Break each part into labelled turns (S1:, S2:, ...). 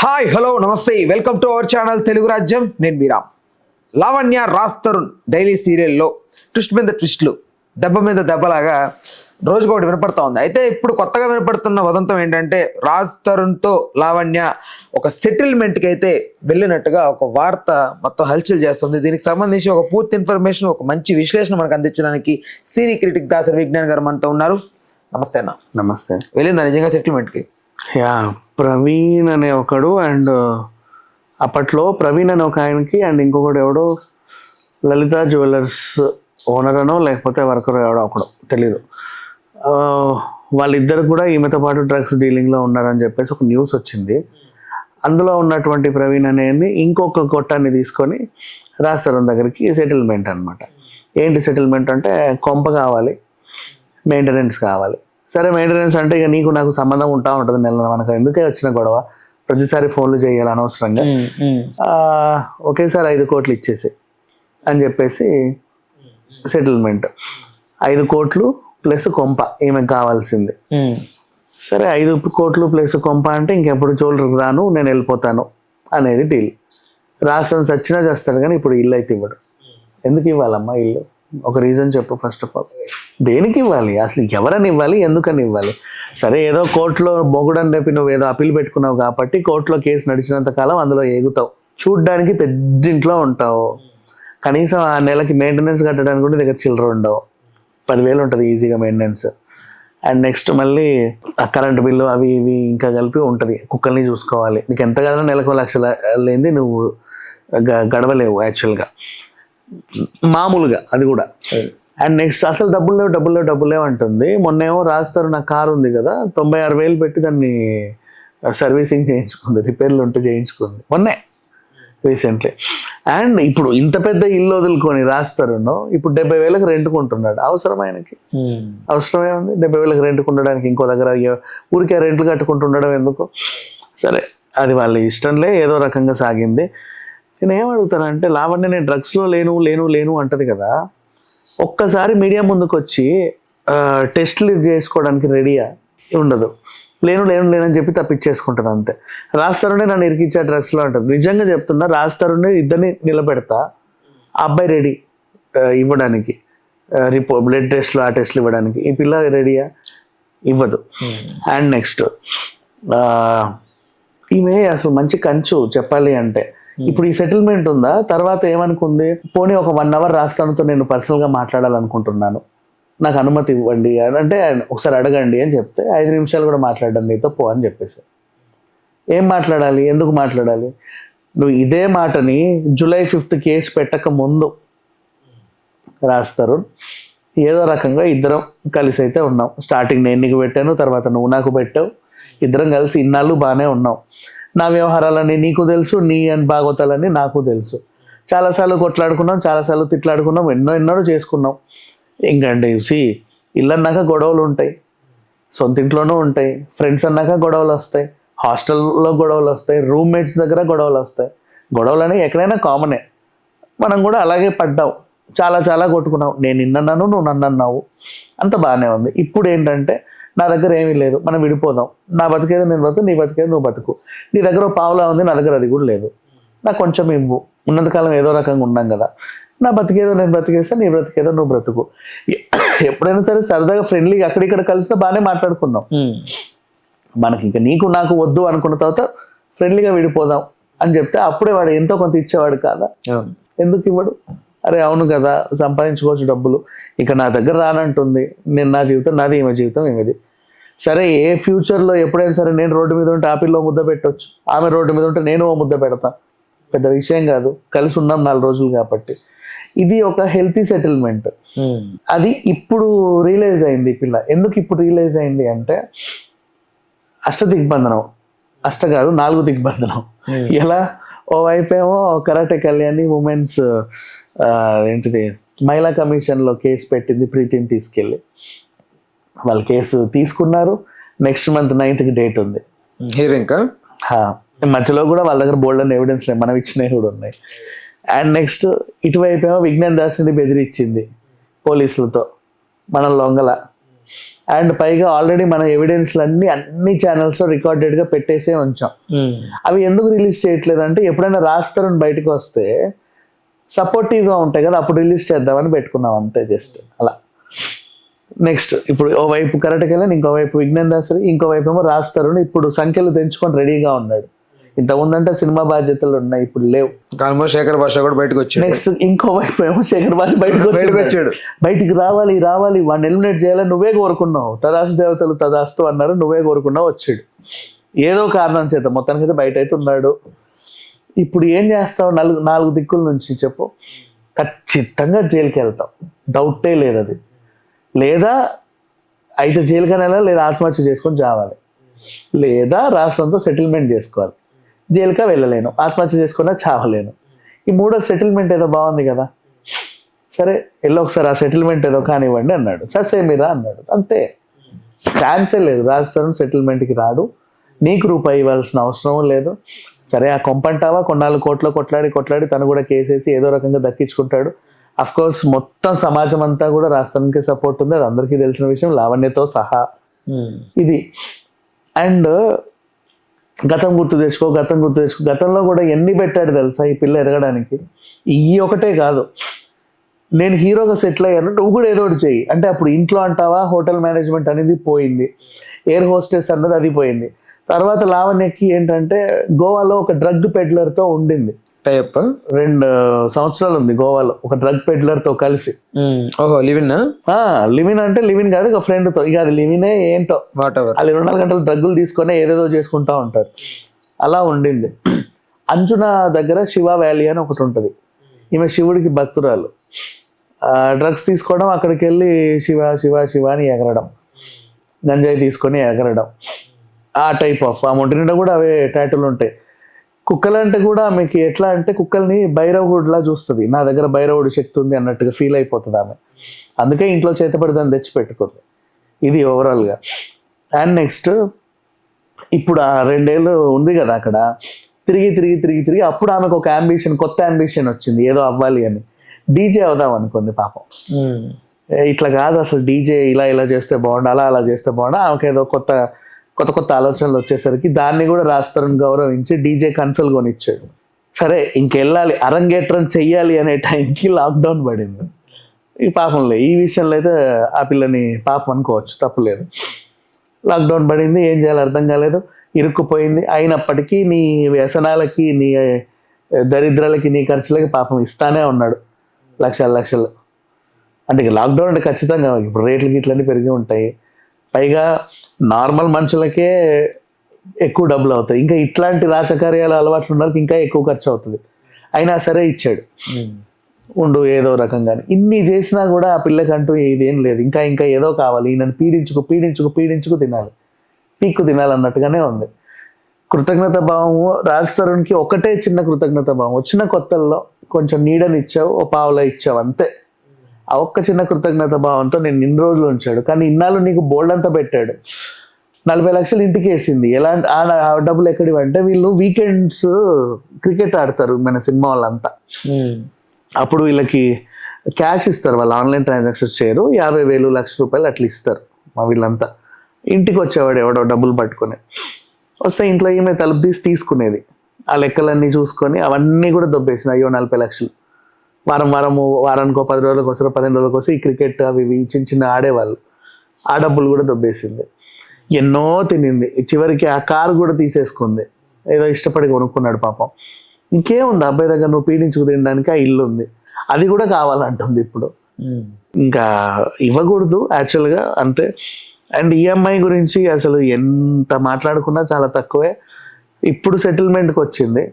S1: Hi hello నమస్తే welcome to our channel Telugu రాజ్యం. నేను మీరా. లావణ్య రాజ్ తరుణ్ డైలీ సీరియల్లో ట్విస్ట్ మీద ట్విస్ట్లు, దెబ్బ మీద దెబ్బలాగా రోజుకొకటి వినపడతా ఉంది. అయితే ఇప్పుడు కొత్తగా వినపడుతున్న వదంతం ఏంటంటే రాజ్ తరుణ్తో లావణ్య ఒక సెటిల్మెంట్కి అయితే వెళ్ళినట్టుగా ఒక వార్త మొత్తం హల్చల్ చేస్తుంది. దీనికి సంబంధించి ఒక పూర్తి ఇన్ఫర్మేషన్, ఒక మంచి విశ్లేషణ మనకు అందించడానికి సీనియర్ క్రిటిక్ దాసరి విజ్ఞాన్ గారు మనతో ఉన్నారు. నమస్తే అన్న.
S2: నమస్తే.
S1: వెళ్ళిందా నిజంగా సెటిల్మెంట్కి?
S2: ప్రవీణ్ అనే ఒకడు అండ్ అప్పట్లో ప్రవీణ్ అనే ఒక ఆయనకి అండ్ ఇంకొకడు ఎవడో లలిత జ్యువెలర్స్ ఓనర్ అనో లేకపోతే వర్కర్ ఎవడో ఒకడు తెలీదు, వాళ్ళిద్దరు కూడా ఈమెతో పాటు డ్రగ్స్ డీలింగ్లో ఉన్నారని చెప్పేసి ఒక న్యూస్ వచ్చింది. అందులో ఉన్నటువంటి ప్రవీణ్ అనేది ఇంకొక కొట్టాన్ని తీసుకొని రాజ్ తరుణ్ దగ్గరికి సెటిల్మెంట్ అనమాట. ఏంటి సెటిల్మెంట్ అంటే కొంప కావాలి, మెయింటెనెన్స్ కావాలి. సరే మెయింటెనెన్స్ అంటే ఇక నీకు నాకు సంబంధం ఉంటా ఉంటుంది, నెల మనకు ఎందుకే వచ్చిన గొడవ, ప్రతిసారి ఫోన్లు చేయాలి అనవసరంగా, ఒకేసారి 5 కోట్లు ఇచ్చేసి అని చెప్పేసి సెటిల్మెంట్. 5 కోట్లు ప్లస్ కొంప ఈమెకు కావాల్సింది. సరే 5 కోట్లు ప్లస్ కొంప అంటే ఇంకెప్పుడు చోళ్ళకి రాను, నేను వెళ్ళిపోతాను అనేది డీల్. రాష్ట్రం చచ్చినా చేస్తాడు కానీ ఇప్పుడు ఇల్లు అయితే ఇవ్వడు. ఎందుకు ఇవ్వాలమ్మా ఇల్లు? ఒక రీజన్ చెప్పు. ఫస్ట్ ఆఫ్ ఆల్ దేనికి ఇవ్వాలి, అసలు ఎవరని ఇవ్వాలి, ఎందుకని ఇవ్వాలి? సరే ఏదో కోర్టులో మొగుడని రేపి నువ్వు ఏదో అప్పీల్ పెట్టుకున్నావు కాబట్టి కోర్టులో కేసు నడిచినంత కాలం అందులో ఎగుతావు, చూడ్డానికి పెద్దింట్లో ఉంటావు, కనీసం ఆ నెలకి మెయింటెనెన్స్ కట్టడానికి కూడా దగ్గర చిల్లర ఉండవు, 10,000 ఉంటుంది ఈజీగా మెయింటెనెన్స్. అండ్ నెక్స్ట్ మళ్ళీ ఆ కరెంట్ బిల్లు అవి ఇవి ఇంకా కలిపి ఉంటుంది, కుక్కల్ని చూసుకోవాలి, నీకు ఎంత కాదన్నా నెలకు 1,00,000 లేనిది నువ్వు గడవలేవు యాక్చువల్గా మామూలుగా, అది కూడా. అండ్ నెక్స్ట్ అసలు డబ్బులు లేవు అంటుంది. మొన్నేమో రాజ్ తరుణ్ నా కారు ఉంది కదా, 96,000 పెట్టి దాన్ని సర్వీసింగ్ చేయించుకుంది, రిపేర్లు ఉంటే చేయించుకుంది మొన్నే రీసెంట్లీ. అండ్ ఇప్పుడు ఇంత పెద్ద ఇల్లు వదులుకొని రాజ్ తరుణ్ ఇప్పుడు 70,000కి రెంట్కుంటున్నాడు. అవసరం ఆయనకి? అవసరమే ఉంది 70,000కి రెంట్కుండడానికి. ఇంకో దగ్గర ఊరికే రెంట్లు కట్టుకుంటుండడం ఎందుకు? సరే అది వాళ్ళ ఇష్టంలే, ఏదో రకంగా సాగింది. నేను ఏమడుగుతానంటే లావణ్య నేను డ్రగ్స్లో లేను అంటది కదా, ఒక్కసారి మీడియా ముందుకు వచ్చి టెస్ట్లు చేసుకోవడానికి రెడీయా? ఉండదు. లేను అని చెప్పి తప్పించేసుకుంటుంది అంతే. రాజ్ తరుణే నన్ను ఇరికిచ్చా డ్రగ్స్లో అంటుంది. నిజంగా చెప్తున్నా, రాజ్ తరుణ్ ఇద్దరిని నిలబెడతా, ఆ అబ్బాయి రెడీ ఇవ్వడానికి, బ్లడ్ టెస్ట్లు ఆ టెస్ట్లు ఇవ్వడానికి. ఈ పిల్ల రెడీయా? ఇవ్వదు. అండ్ నెక్స్ట్ ఈమె అసలు మంచి కంచు చెప్పాలి అంటే. ఇప్పుడు ఈ సెటిల్మెంట్ ఉందా, తర్వాత ఏమనుకుంది, పోనీ ఒక 1 hour రాస్తానుతో నేను పర్సనల్గా మాట్లాడాలనుకుంటున్నాను, నాకు అనుమతి ఇవ్వండి అంటే ఒకసారి అడగండి అని చెప్తే 5 నిమిషాలు కూడా మాట్లాడండి నీతో పో అని చెప్పేసి. ఏం మాట్లాడాలి, ఎందుకు మాట్లాడాలి? నువ్వు ఇదే మాటని July 5th కేసు పెట్టక ముందు రాజ్ తరుణ్ ఏదో రకంగా ఇద్దరం కలిసి అయితే ఉన్నాం. స్టార్టింగ్ నేను నీకు పెట్టాను, తర్వాత నువ్వు నాకు పెట్టావు, ఇద్దరం కలిసి ఇన్నాళ్ళు బాగానే ఉన్నాం. నా వ్యవహారాలన్నీ నీకు తెలుసు, నీ అని భాగవతాలన్నీ నాకు తెలుసు. చాలాసార్లు కొట్లాడుకున్నాం, చాలాసార్లు తిట్లాడుకున్నాం, ఎన్నో చేసుకున్నాం. ఇంకండి ఇల్లు అన్నాక గొడవలు ఉంటాయి, సొంత ఇంట్లోనూ ఉంటాయి, ఫ్రెండ్స్ అన్నాక గొడవలు వస్తాయి, హాస్టల్లో గొడవలు వస్తాయి, రూమ్మేట్స్ దగ్గర గొడవలు వస్తాయి. గొడవలు అనేవి ఎక్కడైనా కామనే. మనం కూడా అలాగే పడ్డాం, చాలా కొట్టుకున్నాం. నేను నిన్నన్నాను, నువ్వు నన్ను అన్నావు, అంత బాగానే ఉంది. ఇప్పుడు ఏంటంటే నా దగ్గర ఏమీ లేదు, మనం విడిపోదాం, నా బతికేదో నేను బతుకు, నీ బతికేదో నువ్వు బతుకు. నీ దగ్గర పావులా ఉంది, నా దగ్గర అది కూడా లేదు, నాకు కొంచెం ఇవ్వు, ఉన్నంతకాలం ఏదో రకంగా ఉన్నాం కదా, నా బతికేదో నేను బ్రతికేస్తా, నీ బ్రతికేదో నువ్వు బ్రతుకు. ఎప్పుడైనా సరే సరదాగా ఫ్రెండ్లీగా అక్కడిక్కడ కలిసినా బాగానే మాట్లాడుకుందాం. మనకి ఇంకా నీకు నాకు వద్దు అనుకున్న తర్వాత ఫ్రెండ్లీగా విడిపోదాం అని చెప్తే అప్పుడే వాడు ఎంతో కొంత ఇచ్చేవాడు కాదా? ఎందుకు ఇవ్వడు? అరే అవును కదా, సంపాదించుకోవచ్చు డబ్బులు, ఇక నా దగ్గర రానంటుంది, నేను నా జీవితం నాది, ఈమె జీవితం ఈమెది. సరే ఏ ఫ్యూచర్లో ఎప్పుడైనా సరే నేను రోడ్డు మీద ఉంటే ఆపిల్లో ముద్ద పెట్టవచ్చు, ఆమె రోడ్డు మీద ఉంటే నేను ఓ ముద్ద పెడతా, పెద్ద విషయం కాదు, కలిసి ఉన్నాం 4 రోజులు కాబట్టి. ఇది ఒక హెల్తీ సెటిల్మెంట్. అది ఇప్పుడు రియలైజ్ అయింది ఈ పిల్ల. ఎందుకు ఇప్పుడు రియలైజ్ అయింది అంటే అష్టదిగ్బంధనం, కాదు 4 దిగ్బంధనం. ఎలా? ఓవైపు ఏమో కరాటే కళ్యాణి ఉమెన్స్ ఏంటిది మహిళా కమిషన్లో కేసు పెట్టింది, ప్రీతిని తీసుకెళ్ళి వాళ్ళు కేసు తీసుకున్నారు. నెక్స్ట్ మంత్ 9th డేట్ ఉంది
S1: హియరింగ్.
S2: మధ్యలో కూడా వాళ్ళ దగ్గర బోల్డ్ అని ఎవిడెన్స్ లేవు, మనం ఇచ్చినవి కూడా ఉన్నాయి. అండ్ నెక్స్ట్ ఇటువైపు ఏమో విజ్ఞాన్ దాస్ని బెదిరించింది పోలీసులతో, మన లొంగల అండ్ పైగా ఆల్రెడీ మన ఎవిడెన్స్లన్నీ అన్ని ఛానల్స్లో రికార్డెడ్గా పెట్టేసే ఉంచాం. అవి ఎందుకు రిలీజ్ చేయట్లేదు అంటే ఎప్పుడైనా రాస్తారని బయటకు వస్తే సపోర్టివ్గా ఉంటాయి కదా, అప్పుడు రిలీజ్ చేద్దామని పెట్టుకున్నాం అంతే, జస్ట్ అలా. నెక్స్ట్ ఇప్పుడు ఓవైపు కరెక్ట్గా ఇంకోవైపు విజ్ఞాన్ దాసరి, ఇంకోవైపు ఏమో రాస్తారు. ఇప్పుడు సంఖ్యలు తెంచుకొని రెడీగా ఉన్నాడు. ఇంతకుముందంటే సినిమా బాధ్యతలు ఉన్నాయి, ఇప్పుడు లేవు.
S1: ఆల్మోస్ట్ శేఖర్ భాష కూడా బయటకు వచ్చాడు.
S2: నెక్స్ట్ ఇంకోవైపు ఏమో శేఖర్ భాష బయటకు వచ్చాడు. బయటికి రావాలి వాడిని ఎలిమినేట్ చేయాలని నువ్వే కోరుకున్నావు, తదాస్తు దేవతలు తదాస్తు అన్నారు, నువ్వే కోరుకున్నావు, వచ్చాడు ఏదో కారణం చేత. మొత్తానికైతే బయట అయితే ఉన్నాడు. ఇప్పుడు ఏం చేస్తావు? నాలుగు దిక్కుల నుంచి చెప్పు. ఖచ్చితంగా జైలుకి వెళ్తాం, డౌటే లేదు అది. లేదా అయితే జైలుకని వెళ్ళాలి, లేదా ఆత్మహత్య చేసుకొని చావాలి, లేదా రాష్ట్రంతో సెటిల్మెంట్ చేసుకోవాలి. జైలుకా వెళ్ళలేను, ఆత్మహత్య చేసుకున్నా చావలేను. ఈ మూడో సెటిల్మెంట్ ఏదో బాగుంది కదా, సరే వెళ్ళి ఒకసారి ఆ సెటిల్మెంట్ ఏదో కానివ్వండి అన్నాడు. ససేమిరా అన్నాడు, అంతే. ఛాన్సే లేదు, రాజస్థాన్ సెటిల్మెంట్కి రాడు, నీకు రూపాయి ఇవ్వాల్సిన అవసరం లేదు. సరే ఆ కొంపంటావా, కొన్నాళ్ళు కోర్టులో కొట్లాడి తను కూడా కేసేసి ఏదో రకంగా దక్కించుకుంటాడు. అఫ్ కోర్స్ మొత్తం సమాజం అంతా కూడా రాష్ట్రానికి సపోర్ట్ ఉంది, అది అందరికీ తెలిసిన విషయం, లావణ్యతో సహా. ఇది అండ్ గతం గుర్తు తెచ్చుకో. గతంలో కూడా ఎన్ని పెట్టాడు తెలుసా ఈ పిల్ల ఎదగడానికి. ఈ ఒకటే కాదు, నేను హీరోగా సెటిల్ అయ్యాను, నువ్వు కూడా ఏదో ఒకటి చెయ్యి అంటే, అప్పుడు ఇంట్లో అంటావా హోటల్ మేనేజ్మెంట్ అనేది పోయింది, ఎయిర్ హోస్టెస్ అన్నది అది పోయింది. తర్వాత లావణ్యకి ఏంటంటే గోవాలో ఒక డ్రగ్ పెడ్లర్తో ఉండింది, 2 సంవత్సరాలు ఉంది గోవాలో ఒక డ్రగ్ పెడ్లర్తో కలిసి.
S1: ఓహో
S2: లివిన్ అంటే లివిన్ కాదు, ఒక ఫ్రెండ్తో. ఇక అది లివినే ఏంటో, వాళ్ళు 24 గంటలు డ్రగ్గులు తీసుకొని ఏదేదో చేసుకుంటా ఉంటారు. అలా ఉండింది. అంజున దగ్గర శివ వ్యాలీ అని ఒకటి ఉంటుంది, ఈమె శివుడికి భక్తురాలు. డ్రగ్స్ తీసుకోవడం, అక్కడికి వెళ్ళి శివ శివ శివ అని ఎగరడం, గంజాయి తీసుకొని ఎగరడం, ఆ టైప్ ఆఫ్. ఆ ఒంటి నిండా కూడా అవే టాటూలు ఉంటాయి. కుక్కలంటే కూడా ఆమెకి ఎట్లా అంటే, కుక్కల్ని భైరవుడిలా చూస్తుంది, నా దగ్గర భైరవుడి శక్తి ఉంది అన్నట్టుగా ఫీల్ అయిపోతుంది ఆమె. అందుకే ఇంట్లో చేతపడి దాన్ని తెచ్చి పెట్టుకుంది. ఇది ఓవరాల్గా. అండ్ నెక్స్ట్ ఇప్పుడు ఆ 2 ఏళ్ళు ఉంది కదా అక్కడ, తిరిగి అప్పుడు ఆమెకు ఒక కొత్త అంబిషన్ వచ్చింది, ఏదో అవ్వాలి అని. డీజే అవుదాం అనుకుంది పాపం. ఇట్లా కాదు అసలు, డీజే ఇలా చేస్తే బాగుండు, అలా చేస్తే బాగుండు. ఆమెకు ఏదో కొత్త ఆలోచనలు వచ్చేసరికి దాన్ని కూడా రాస్తారని గౌరవించి డీజే కన్సోల్ కొనిచ్చాడు. సరే ఇంకెళ్ళాలి, అరంగేట్రం చెయ్యాలి అనే టైంకి లాక్డౌన్ పడింది. ఈ పాపంలే, ఈ విషయంలో అయితే ఆ పిల్లని పాపం అనుకోవచ్చు, తప్పులేదు. లాక్డౌన్ పడింది, ఏం చేయాలో అర్థం కాలేదు, ఇరుక్కుపోయింది. అయినప్పటికీ నీ వ్యసనాలకి, నీ దరిద్రాలకి, నీ ఖర్చులకి పాపం ఇస్తానే ఉన్నాడు లక్షలు. అంటే ఇక లాక్డౌన్ అంటే ఖచ్చితంగా ఇప్పుడు రేట్లు గిట్లన్నీ పెరిగి ఉంటాయి. పైగా నార్మల్ మనుషులకే ఎక్కువ డబ్బులు అవుతాయి, ఇంకా ఇట్లాంటి రాజకార్యాలు అలవాట్లు ఉన్న వాళ్ళకి ఇంకా ఎక్కువ ఖర్చు అవుతుంది. అయినా సరే ఇచ్చాడు, ఉండు ఏదో రకంగా. ఇన్ని చేసినా కూడా ఆ పిల్లకంటూ ఇదేం లేదు, ఇంకా ఏదో కావాలి, నన్ను పీడించుకు తినాలి, పీక్కు తినాలి అన్నట్టుగానే ఉంది. కృతజ్ఞత భావము రాజ్ తరుణ్కి ఒకటే చిన్న కృతజ్ఞత భావం, వచ్చిన కొత్తల్లో కొంచెం నీడనిచ్చావు, ఓ పావులా ఇచ్చావు అంతే. ఆ ఒక్క చిన్న కృతజ్ఞత భావంతో నేను ఇన్ని రోజులు ఉంచాడు. కానీ ఇన్నాళ్ళు నీకు బోల్డ్ అంతా పెట్టాడు, 40 లక్షలు ఇంటికి వేసింది. ఆ డబ్బులు ఎక్కడివి అంటే, వీళ్ళు వీకెండ్స్ క్రికెట్ ఆడతారు మన సినిమా వాళ్ళంతా. అప్పుడు వీళ్ళకి క్యాష్ ఇస్తారు, వాళ్ళు ఆన్లైన్ ట్రాన్సాక్షన్స్ చేయరు, 50,000 1,00,000 రూపాయలు అట్లా ఇస్తారు. మా వీళ్ళంతా ఇంటికి వచ్చేవాడు ఎవడో డబ్బులు పట్టుకొని వస్తే, ఇంట్లో ఈమె తలుపు తీసుకునేది. ఆ లెక్కలన్నీ చూసుకొని అవన్నీ కూడా దొబ్బేసింది. అయ్యో 40 లక్షలు. వారానికో 10 రోజులకు వస్తారు, 15 రోజులకు వస్తారు. ఈ క్రికెట్ అవి చిన్న ఆడేవాళ్ళు, ఆ డబ్బులు కూడా దొబ్బేసింది. ఎన్నో తినింది, చివరికి ఆ కారు కూడా తీసేసుకుంది, ఏదో ఇష్టపడి కొనుక్కున్నాడు పాపం. ఇంకేముంది అబ్బాయి దగ్గర, నువ్వు పీడించుకు తినడానికి ఆ ఇల్లు ఉంది, అది కూడా కావాలంటుంది ఇప్పుడు. ఇంకా ఇవ్వకూడదు యాక్చువల్గా, అంతే. అండ్ ఈఎంఐ గురించి అసలు ఎంత మాట్లాడుకున్నా చాలా తక్కువే. ఇప్పుడు సెటిల్మెంట్కి వచ్చింది.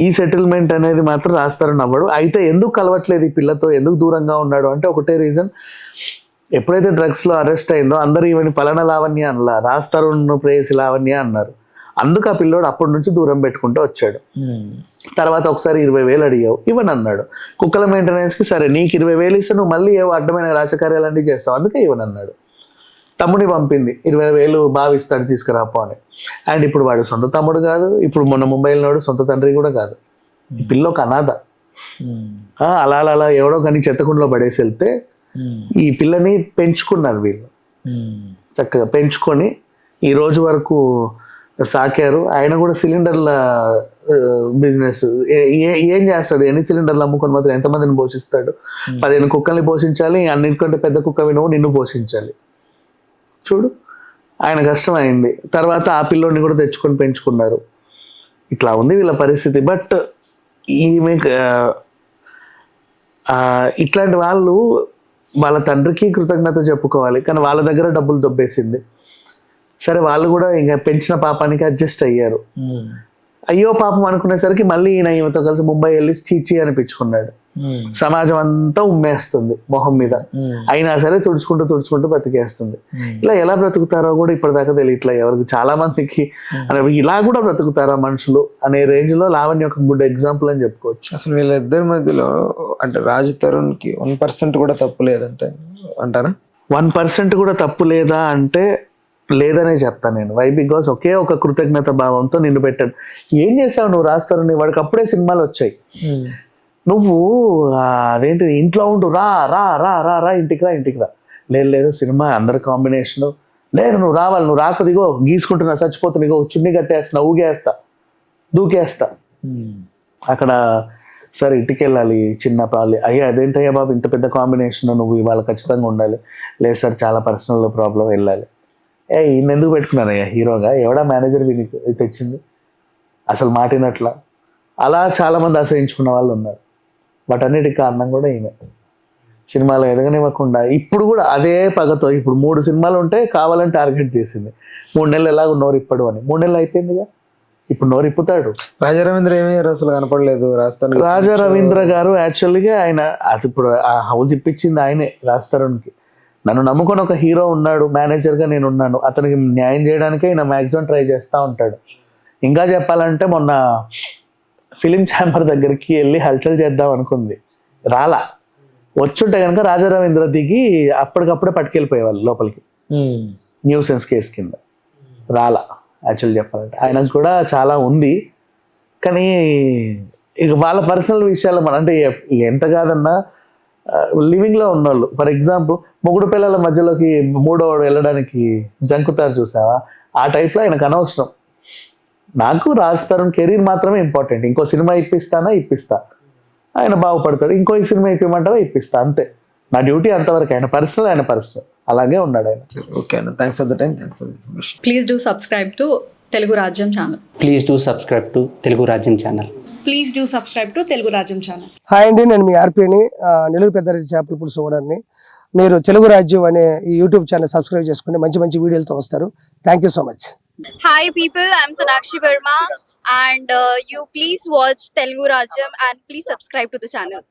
S2: ఈ సెటిల్మెంట్ అనేది మాత్రం రాస్తారని అవ్వడు. అయితే ఎందుకు కలవట్లేదు ఈ పిల్లతో, ఎందుకు దూరంగా ఉన్నాడు అంటే ఒకటే రీజన్, ఎప్పుడైతే డ్రగ్స్లో అరెస్ట్ అయిందో అందరూ ఈవెన్ పలానా లావణ్య అనలా, రాస్తారున్ ప్రేయసి లావణ్య అన్నారు. అందుకు ఆ పిల్లోడు అప్పటి నుంచి దూరం పెట్టుకుంటూ వచ్చాడు. తర్వాత ఒకసారి 20,000 అడిగావు, ఇవ్వను అన్నాడు. కుక్కల మెయింటెనెన్స్కి సరే నీకు 20,000 ఇస్తే నువ్వు మళ్ళీ ఏవో అడ్డమైన రాజకార్యాలన్నీ చేస్తావు, అందుకే ఇవ్వను అన్నాడు. తమ్ముడిని పంపింది, 20,000 భావిస్తాడు తీసుకురాపో అని. అండ్ ఇప్పుడు వాడు సొంత తమ్ముడు కాదు, ఇప్పుడు మొన్న ముంబైలో సొంత తండ్రి కూడా కాదు, ఈ పిల్ల ఒక అనాథ. అలా ఎవడో కానీ చెత్తకుండలో పడేసి వెళ్తే ఈ పిల్లని పెంచుకున్నారు వీళ్ళు. చక్కగా పెంచుకొని ఈ రోజు వరకు సాకారు. ఆయన కూడా సిలిండర్ల బిజినెస్ ఏం చేస్తాడు, ఎన్ని సిలిండర్లు అమ్ముకొని మాత్రం ఎంతమందిని పోషిస్తాడు? 15 కుక్కల్ని పోషించాలి, అన్నిటికంటే పెద్ద కుక్క వినవు నిన్ను పోషించాలి. చూడు ఆయన కష్టం అయింది. తర్వాత ఆ పిల్లోడిని కూడా తెచ్చుకొని పెంచుకున్నారు. ఇట్లా ఉంది వీళ్ళ పరిస్థితి. బట్ ఈమె ఇట్లాంటి వాళ్ళు వాళ్ళ తండ్రికి కృతజ్ఞత చెప్పుకోవాలి, కానీ వాళ్ళ దగ్గర డబ్బులు దొబ్బేసింది. సరే వాళ్ళు కూడా ఇంకా పెంచిన పాపానికి అడ్జస్ట్ అయ్యారు. అయ్యో పాపం అనుకునేసరికి మళ్ళీ ఈయన ఈమెతో కలిసి ముంబై వెళ్ళి చీచి అనిపించుకున్నాడు. సమాజం అంతా ఉమ్మేస్తుంది మొహం మీద, అయినా సరే తుడుచుకుంటూ బ్రతికేస్తుంది. ఇలా ఎలా బ్రతుకుతారో కూడా ఇప్పటిదాకా తెలియట్లే ఎవరికి. చాలా మందికి ఇలా కూడా బ్రతుకుతారా మనుషులు అనే రేంజ్ లో లావణ్య ఒక గుడ్ ఎగ్జాంపుల్ అని చెప్పుకోవచ్చు.
S1: అసలు వీళ్ళిద్దరి మధ్యలో అంటే రాజ్ తరుణ్ కి 1% కూడా తప్పు లేదంటే అంటారా?
S2: 1% కూడా తప్పు లేదా అంటే లేదనే చెప్తాను నేను. వై? బికాస్ ఒకే ఒక కృతజ్ఞత భావంతో నిన్ను పెట్టాడు. ఏం చేసావు నువ్వు రాజ్ తరుణ్? వాడికి అప్పుడే సినిమాలు వచ్చాయి. నువ్వు అదేంటి ఇంట్లో ఉండు, రా రా రా రా రా ఇంటికి రా. లేదు సినిమా అందరి కాంబినేషన్, లేదు నువ్వు రావాలి, నువ్వు రాకదిగో గీసుకుంటున్నా చచ్చిపోతున్నా, ఇగో చున్నీ కట్టేస్తున్నా, ఊగేస్తా దూకేస్తా. అక్కడ సరే ఇంటికి వెళ్ళాలి, చిన్న పాలి, అయ్యా అదేంటయ్యా బాబు ఇంత పెద్ద కాంబినేషన్, నువ్వు ఇవాళ ఖచ్చితంగా ఉండాలి. లేదు సార్ చాలా పర్సనల్ ప్రాబ్లం, వెళ్ళాలి. ఈయన ఎందుకు పెట్టుకున్నానయ్యా హీరోగా? ఎవడా మేనేజర్ వీనికి తెచ్చింది? అసలు మాటినట్లా అలా చాలామంది ఆశ్రయించుకున్న వాళ్ళు ఉన్నారు. వాటన్నిటికి కారణం కూడా ఈమె. సినిమాలో ఎదగనివ్వకుండా ఇప్పుడు కూడా అదే పగతో ఇప్పుడు 3 సినిమాలు ఉంటే కావాలని టార్గెట్ చేసింది. 3 నెలలు ఎలాగో నోరు ఇప్పడు అని. 3 నెలలు అయిపోయిందిగా, ఇప్పుడు నోరు ఇప్పుతాడు.
S1: రాజా రవీంద్ర ఏమయ్యారు? అసలు కనపడలేదు.
S2: రాజా రవీంద్ర గారు యాక్చువల్గా ఆయన అది ఇప్పుడు ఆ హౌస్ ఇప్పించింది ఆయనే రాజ్ తరుణ్కి. నన్ను నమ్ముకొని ఒక హీరో ఉన్నాడు, మేనేజర్గా నేను ఉన్నాను, అతనికి న్యాయం చేయడానికే ఈయన మ్యాక్సిమం ట్రై చేస్తూ ఉంటాడు. ఇంకా చెప్పాలంటే మొన్న ఫిలిం ఛాంబర్ దగ్గరికి వెళ్ళి హల్చల్ చేద్దాం అనుకుంది, రాలా. వచ్చుంటే కనుక రాజా రవీంద్ర దిగి అప్పటికప్పుడే పట్టుకెళ్ళిపోయేవాళ్ళు లోపలికి, న్యూసెన్స్ కేసు కింద. రాలా యాక్చువల్ చెప్పాలంటే. ఆయనకు కూడా చాలా ఉంది, కానీ ఇక వాళ్ళ పర్సనల్ విషయాలు మన అంటే ఎంత కాదన్నా లివింగ్లో ఉన్నోళ్ళు. ఫర్ ఎగ్జాంపుల్ మొగుడు పిల్లల మధ్యలోకి మూడోవాడు వెళ్ళడానికి జంకుతారు చూసావా, ఆ టైప్లో ఆయనకు అనవసరం. నాకు రాజ్ తరుణ్ కెరీర్ మాత్రమే ఇంపార్టెంట్. ఇంకో సినిమా ఇప్పిస్తా, ఆయన బాగుపడతాడు. ఇంకో సినిమా ఇప్పిమంటారా ఇప్పిస్తా, అంతే. నా డ్యూటీ అంతవరకు. ఆయన పర్సనల్ అలాగే ఉన్నాడు ఆయన.
S1: ఓకే అన్న, thanks for the time, thanks for information.
S3: Please do subscribe to Telugu Rajyam channel.
S4: Please do subscribe to Telugu Rajyam channel.
S5: Please do subscribe to Telugu Rajyam channel.
S6: Hi అండి, నేను మీ ఆర్పీని, నెల్లూరు పెద్దారెడ్డి చేపల పులుసు ఓనర్ని. మీరు తెలుగు రాజ్యం అనే ఈ యూట్యూబ్ ఛానల్ సబ్స్క్రైబ్ చేసుకుని మంచి వీడియోలతో వస్తారు. Thank you so much.
S7: Hi people, I'm Sonakshi Verma and you please watch Telugu Rajyam and please subscribe to the channel.